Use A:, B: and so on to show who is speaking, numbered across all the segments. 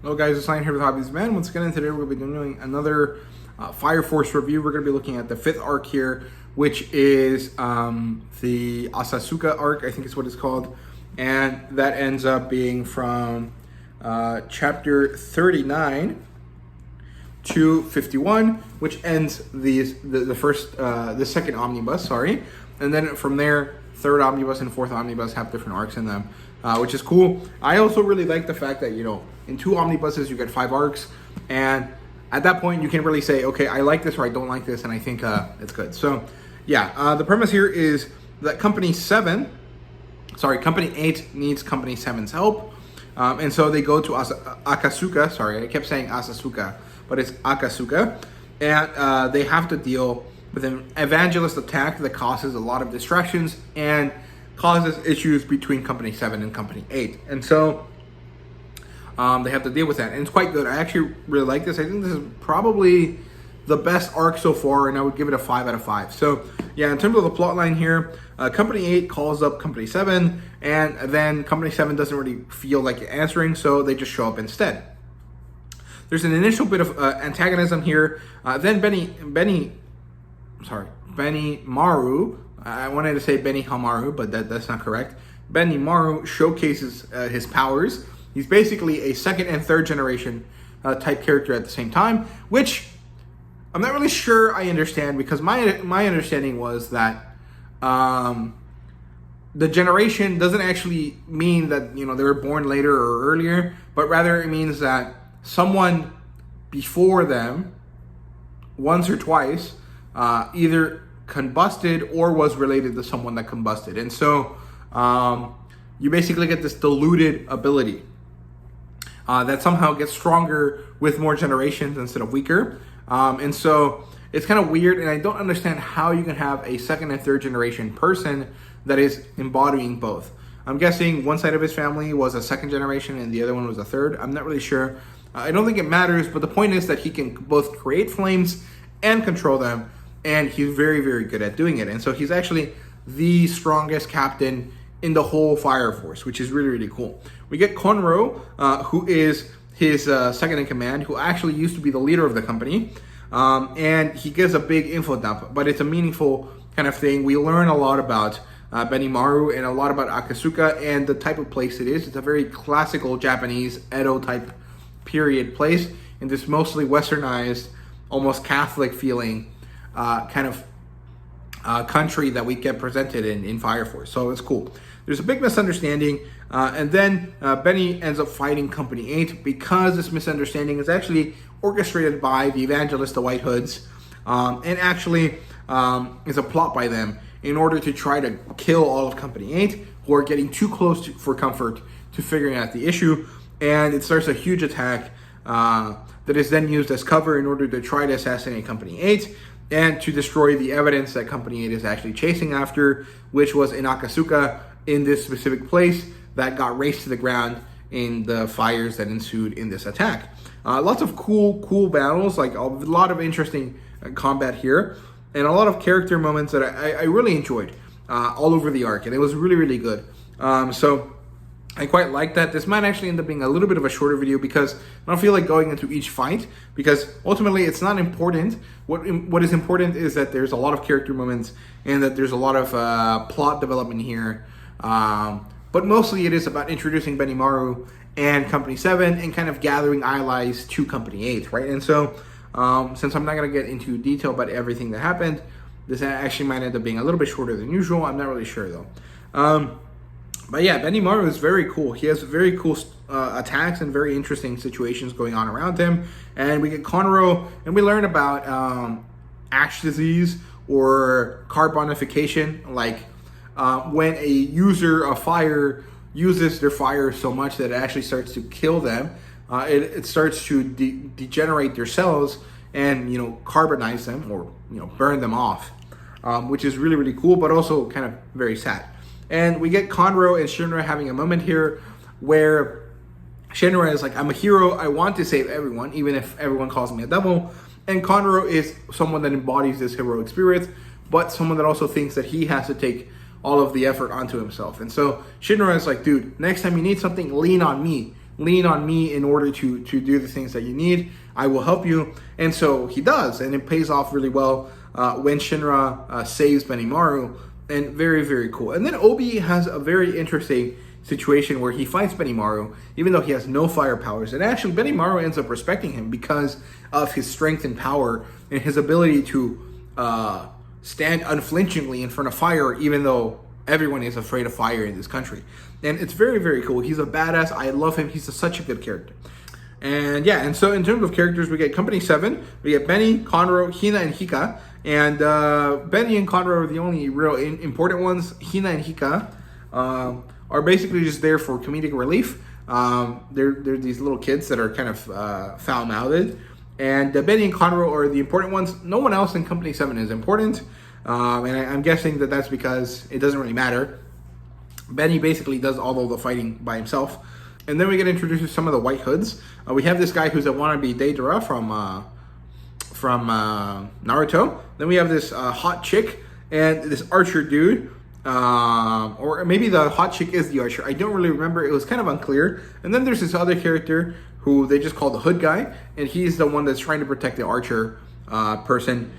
A: Hello guys, it's Ryan here with HobbiesofaMan. Once again, today we're going to be doing another Fire Force review. We're going to be looking at the 5th arc here, which is the Asakusa arc, I think is what it's called. And that ends up being from chapter 39 to 51, which ends the second omnibus, sorry. And then from there, 3rd omnibus and 4th omnibus have different arcs in them, which is cool. I also really like the fact that, you know, in 2 omnibuses you get 5 arcs, and at that point you can really say, okay, I like this or I don't like this, and I think it's good. So yeah, the premise here is that Company 8 needs Company 7's help, and so they go to Asakusa. Sorry, I kept saying Asakusa, but it's Asakusa, and they have to deal with an evangelist attack that causes a lot of distractions and causes issues between Company 7 and Company 8. And so they have to deal with that. And it's quite good. I actually really like this. I think this is probably the best arc so far, and I would give it a 5 out of 5. So yeah, in terms of the plot line here, Company 8 calls up Company 7, and then Company 7 doesn't really feel like answering, so they just show up instead. There's an initial bit of antagonism here. Then Benny Maru, I wanted to say Benny Hamaru, but that's not correct. Benny Maru showcases his powers. He's basically a 2nd and 3rd generation type character at the same time, which I'm not really sure I understand, because my understanding was that the generation doesn't actually mean that, you know, they were born later or earlier, but rather it means that someone before them, once or twice, either combusted or was related to someone that combusted. And so you basically get this diluted ability that somehow gets stronger with more generations instead of weaker. And so it's kind of weird, and I don't understand how you can have a 2nd and 3rd generation person that is embodying both. I'm guessing one side of his family was a 2nd generation and the other one was a 3rd. I'm not really sure. I don't think it matters, but the point is that he can both create flames and control them, and he's very, very good at doing it. And so he's actually the strongest captain in the whole Fire Force, which is really, really cool. We get Conroe, who is his 2nd in command, who actually used to be the leader of the company, and he gives a big info dump, but it's a meaningful kind of thing. We learn a lot about Benny Maru and a lot about Asakusa and the type of place it is. It's a very classical Japanese Edo type period place in this mostly westernized, almost Catholic feeling kind of country that we get presented in Fire Force. So it's cool. There's a big misunderstanding, and then Benny ends up fighting Company 8 because this misunderstanding is actually orchestrated by the evangelist, the White Hoods, and actually is a plot by them in order to try to kill all of Company 8, who are getting too close for comfort to figuring out the issue. And it starts a huge attack that is then used as cover in order to try to assassinate Company 8 and to destroy the evidence that Company 8 is actually chasing after, which was in Asakusa, in this specific place that got razed to the ground in the fires that ensued in this attack. Lots of cool battles, like a lot of interesting combat here, and a lot of character moments that I really enjoyed all over the arc, and it was really, really good. So I quite like that. This might actually end up being a little bit of a shorter video because I don't feel like going into each fight, because ultimately it's not important. What is important is that there's a lot of character moments and that there's a lot of plot development here. But mostly it is about introducing Benny Maru and Company 7 and kind of gathering allies to Company 8, right? And so since I'm not going to get into detail about everything that happened, this actually might end up being a little bit shorter than usual. I'm not really sure though. But yeah, Benny Maru is very cool. He has very cool attacks and very interesting situations going on around him. And we get Conroe, and we learn about ash disease or carbonification, like when a user of fire uses their fire so much that it actually starts to kill them. It starts to degenerate their cells and, you know, carbonize them, or, you know, burn them off, which is really, really cool, but also kind of very sad. And we get Conroe and Shinra having a moment here where Shinra is like, I'm a hero, I want to save everyone, even if everyone calls me a devil. And Conroe is someone that embodies this heroic spirit, but someone that also thinks that he has to take all of the effort onto himself. And so Shinra is like, dude, next time you need something, lean on me. lean on me in order to do the things that you need. I will help you. And so he does, and it pays off really well when Shinra saves Benimaru, and very, very cool. And then Obi has a very interesting situation where he fights Benimaru, even though he has no fire powers. And actually, Benimaru ends up respecting him because of his strength and power and his ability to stand unflinchingly in front of fire, even though everyone is afraid of fire in this country. And it's very, very cool. He's a badass. I love him. He's such a good character. And yeah, and so in terms of characters, we get Company 7. We get Benny, Conro, Hina, and Hika. And Benny and Conro are the only real important ones. Hina and Hika are basically just there for comedic relief. They're these little kids that are kind of foul-mouthed. And Benny and Conro are the important ones. No one else in Company 7 is important. And I'm guessing that that's because it doesn't really matter. Benny basically does all of the fighting by himself. And then we get introduced to some of the White Hoods. We have this guy who's a wannabe Deidara from Naruto. Then we have this hot chick and this archer dude. Or maybe the hot chick is the archer. I don't really remember. It was kind of unclear. And then there's this other character who they just call the hood guy. And he's the one that's trying to protect the archer person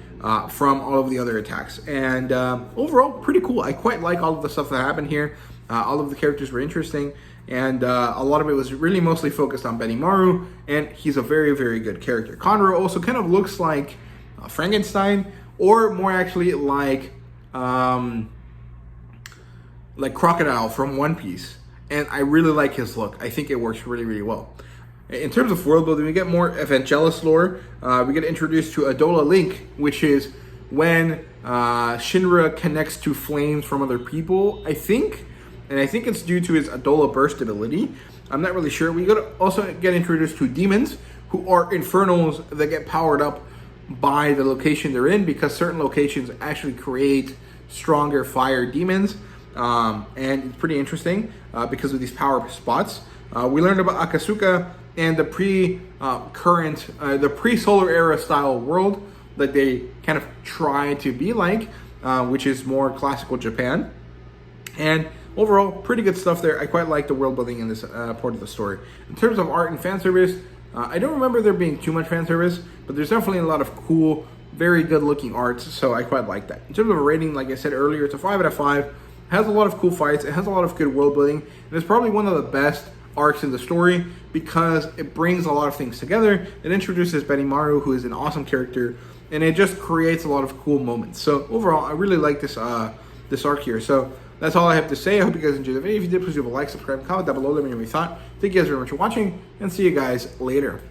A: from all of the other attacks. And overall, pretty cool. I quite like all of the stuff that happened here. All of the characters were interesting. And a lot of it was really mostly focused on Benimaru. And he's a very, very good character. Conro also kind of looks like Frankenstein. Or more actually like Crocodile from One Piece. And I really like his look. I think it works really, really well. In terms of world building, we get more Evangelist lore. We get introduced to Adola Link, which is when Shinra connects to flames from other people, I think. And I think it's due to his Adola Burst ability. I'm not really sure. We also get introduced to demons, who are infernals that get powered up by the location they're in, because certain locations actually create stronger fire demons. And it's pretty interesting because of these power spots. We learned about Akatsuka and the pre-solar era style world that they kind of try to be like, which is more classical Japan. And overall, pretty good stuff there. I quite like the world building in this part of the story. In terms of art and fan service, I don't remember there being too much fan service, but there's definitely a lot of cool, very good looking art, so I quite like that. In terms of a rating, like I said earlier, it's a 5 out of 5. It has a lot of cool fights. It has a lot of good world building, and it's probably one of the best arcs in the story because it brings a lot of things together. It introduces Benimaru, who is an awesome character, and it just creates a lot of cool moments. So overall, I really like this this arc here. So that's all I have to say. I hope you guys enjoyed the video. If you did, please leave a like, subscribe, comment down below. Let me know what you thought. Thank you guys very much for watching, and see you guys later.